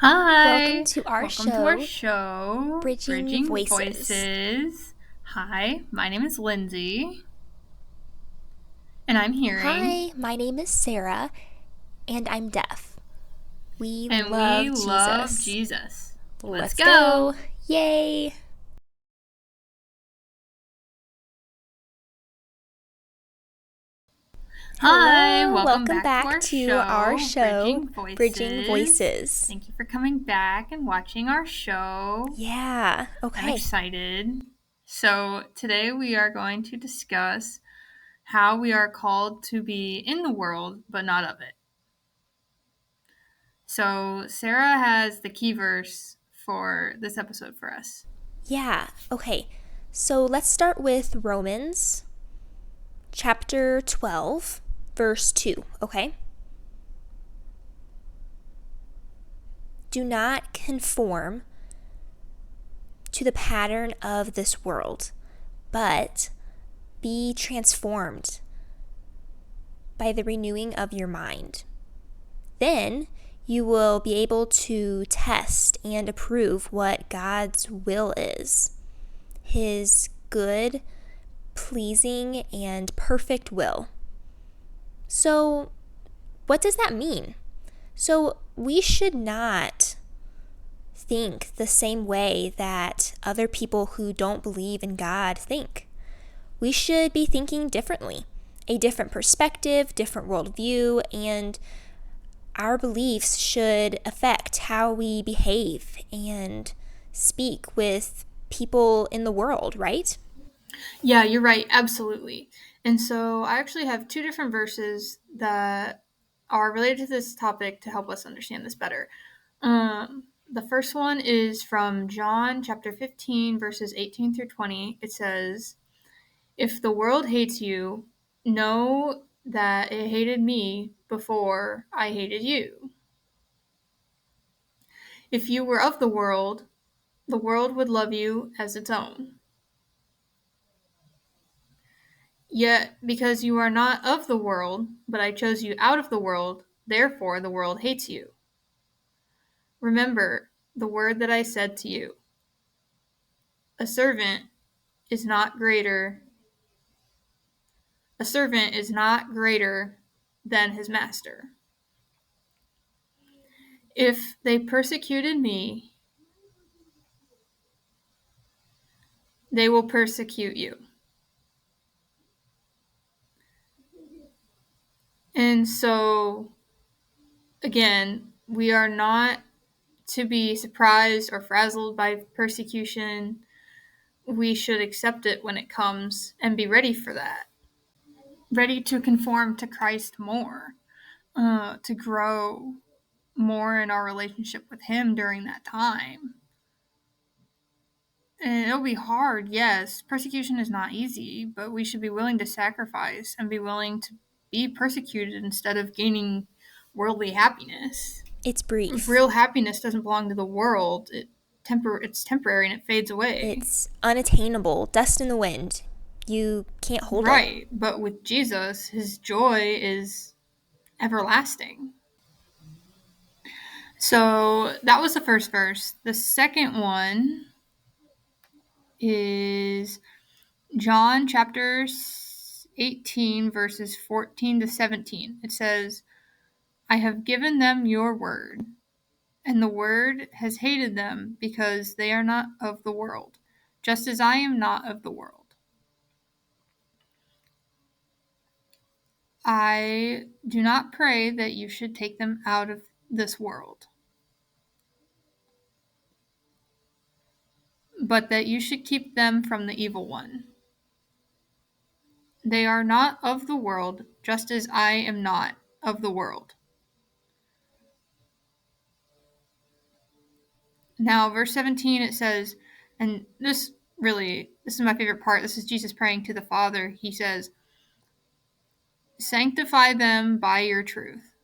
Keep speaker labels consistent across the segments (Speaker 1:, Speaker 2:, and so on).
Speaker 1: Hi,
Speaker 2: Welcome to our
Speaker 1: welcome to our
Speaker 2: show,
Speaker 1: show,
Speaker 2: Bridging
Speaker 1: Bridging
Speaker 2: Voices.
Speaker 1: Voices. Hi, my name is Lindsay, and I'm hearing,
Speaker 2: Hi, my name is Sarah, and I'm deaf. We
Speaker 1: and we
Speaker 2: love
Speaker 1: love
Speaker 2: Jesus.
Speaker 1: Jesus. Let's
Speaker 2: Let's
Speaker 1: go!
Speaker 2: go! Yay!
Speaker 1: Hi,
Speaker 2: Hello,
Speaker 1: welcome
Speaker 2: welcome
Speaker 1: back to
Speaker 2: back
Speaker 1: our
Speaker 2: to our
Speaker 1: show,
Speaker 2: show,
Speaker 1: Bridging
Speaker 2: Bridging
Speaker 1: Voices.
Speaker 2: Voices.
Speaker 1: Thank you for coming back and watching our show.
Speaker 2: Yeah,
Speaker 1: I'm
Speaker 2: okay.
Speaker 1: excited. So, today we are going to discuss how we are called to be in the world, but not of it. So, Sarah has the key verse for this episode for us.
Speaker 2: Yeah, okay. So let's start with Romans chapter 12, verse 2, okay? Do not conform to the pattern of this world, but be transformed by the renewing of your mind. Then you will be able to test and approve what God's will is, His good, pleasing, and perfect will. So, what does that mean? So, we should not think the same way that other people who don't believe in God think. We should be thinking differently, a different perspective, different worldview, and our beliefs should affect how we behave and speak with people in the world, right?
Speaker 1: Yeah, you're right, absolutely. And so, I actually have two different verses that are related to this topic to help us understand this better. The first one is from John chapter 15, verses 18 through 20. It says, "If the world hates you, know that it hated me before I hated you. If you were of the world would love you as its own. Yet, because you are not of the world, but I chose you out of the world, therefore the world hates you. Remember the word that I said to you. A servant is not greater a servant is not greater than his master. If they persecuted me, they will persecute you." And so, again, we are not to be surprised or frazzled by persecution. We should accept it when it comes and be ready for that. Ready to conform to Christ more, to grow more in our relationship with Him during that time. And it'll be hard, yes. Persecution is not easy, but we should be willing to sacrifice and be willing to be persecuted instead of gaining worldly happiness.
Speaker 2: It's brief,
Speaker 1: Real happiness doesn't belong to the world. It's temporary and it fades away.
Speaker 2: it's unattainable, dust in the wind. You can't hold it.
Speaker 1: Right, but with Jesus, his joy is everlasting. So that was the first verse. The second one is John chapter 18, verses 14 to 17. It says, "I have given them your word, and the word has hated them because they are not of the world, just as I am not of the world. I do not pray that you should take them out of this world, but that you should keep them from the evil one. They are not of the world, just as I am not of the world." Now, verse 17, it says, and this is my favorite part. This is Jesus praying to the Father. He says, "Sanctify them by your truth.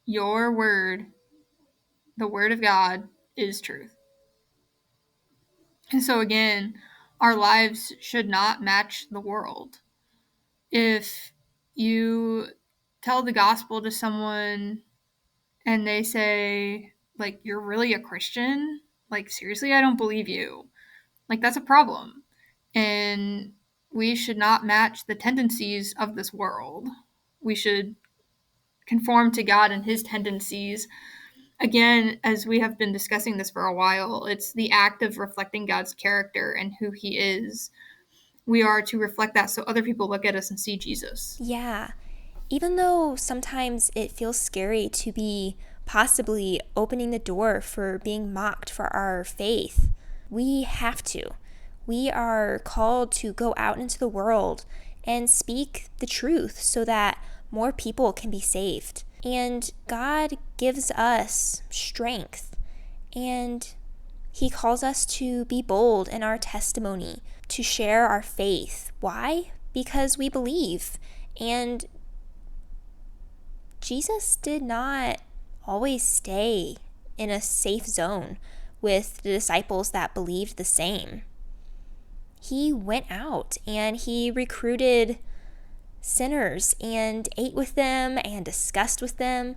Speaker 1: Your word, the word of God, is truth." And so, again, our lives should not match the world. If you tell the gospel to someone and they say, like, you're really a Christian? Like, seriously, I don't believe you. Like, that's a problem. And we should not match the tendencies of this world. We should conform to God and his tendencies. Again, as we have been discussing this for a while, it's the act of reflecting God's character and who he is. We are to reflect that so other people look at us and see Jesus.
Speaker 2: Yeah. Even though sometimes it feels scary to be possibly opening the door for being mocked for our faith, we have to. We are called to go out into the world and speak the truth so that more people can be saved. And God gives us strength, and he calls us to be bold in our testimony, to share our faith. Why? Because we believe. And Jesus did not always stay in a safe zone with the disciples that believed the same. He went out and he recruited sinners and ate with them and discussed with them,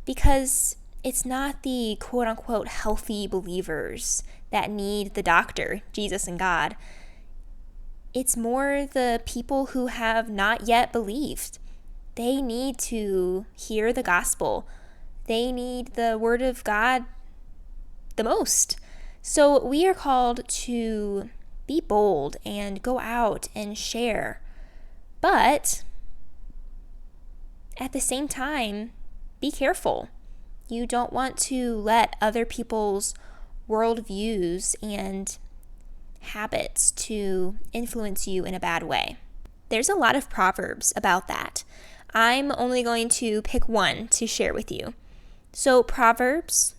Speaker 2: because it's not the quote unquote healthy believers that need the doctor, Jesus and God. It's more the people who have not yet believed. They need to hear the gospel. They need the word of God the most. So we are called to be bold and go out and share. But at the same time, be careful. You don't want to let other people's worldviews and habits to influence you in a bad way. There's a lot of proverbs about that. I'm only going to pick one to share with you. So Proverbs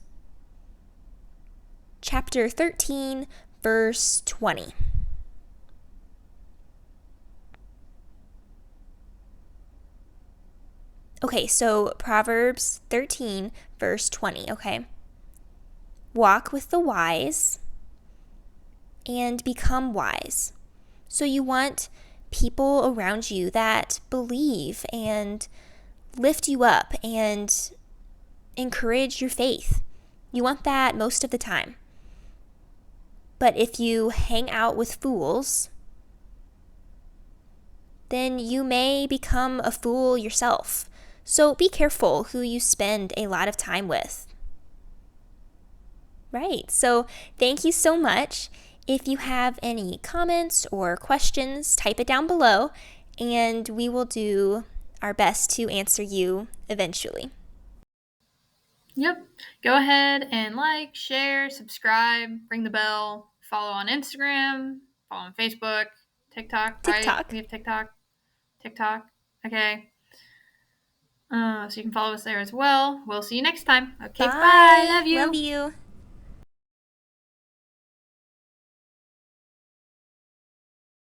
Speaker 2: chapter 13, verse 20. Okay, so Proverbs 13, verse 20, okay? Walk with the wise and become wise. So you want people around you that believe and lift you up and encourage your faith. You want that most of the time. But if you hang out with fools, then you may become a fool yourself. So be careful who you spend a lot of time with. Right. So thank you so much. If you have any comments or questions, type it down below, and we will do our best to answer you eventually.
Speaker 1: Yep. Go ahead and like, share, subscribe, ring the bell, follow on Instagram, follow on Facebook, TikTok, right?
Speaker 2: TikTok.
Speaker 1: We have TikTok. TikTok. Okay. So you can follow us there as well. We'll see you next time. Okay, bye.
Speaker 2: Bye.
Speaker 1: Love
Speaker 2: Love
Speaker 1: you.
Speaker 2: you.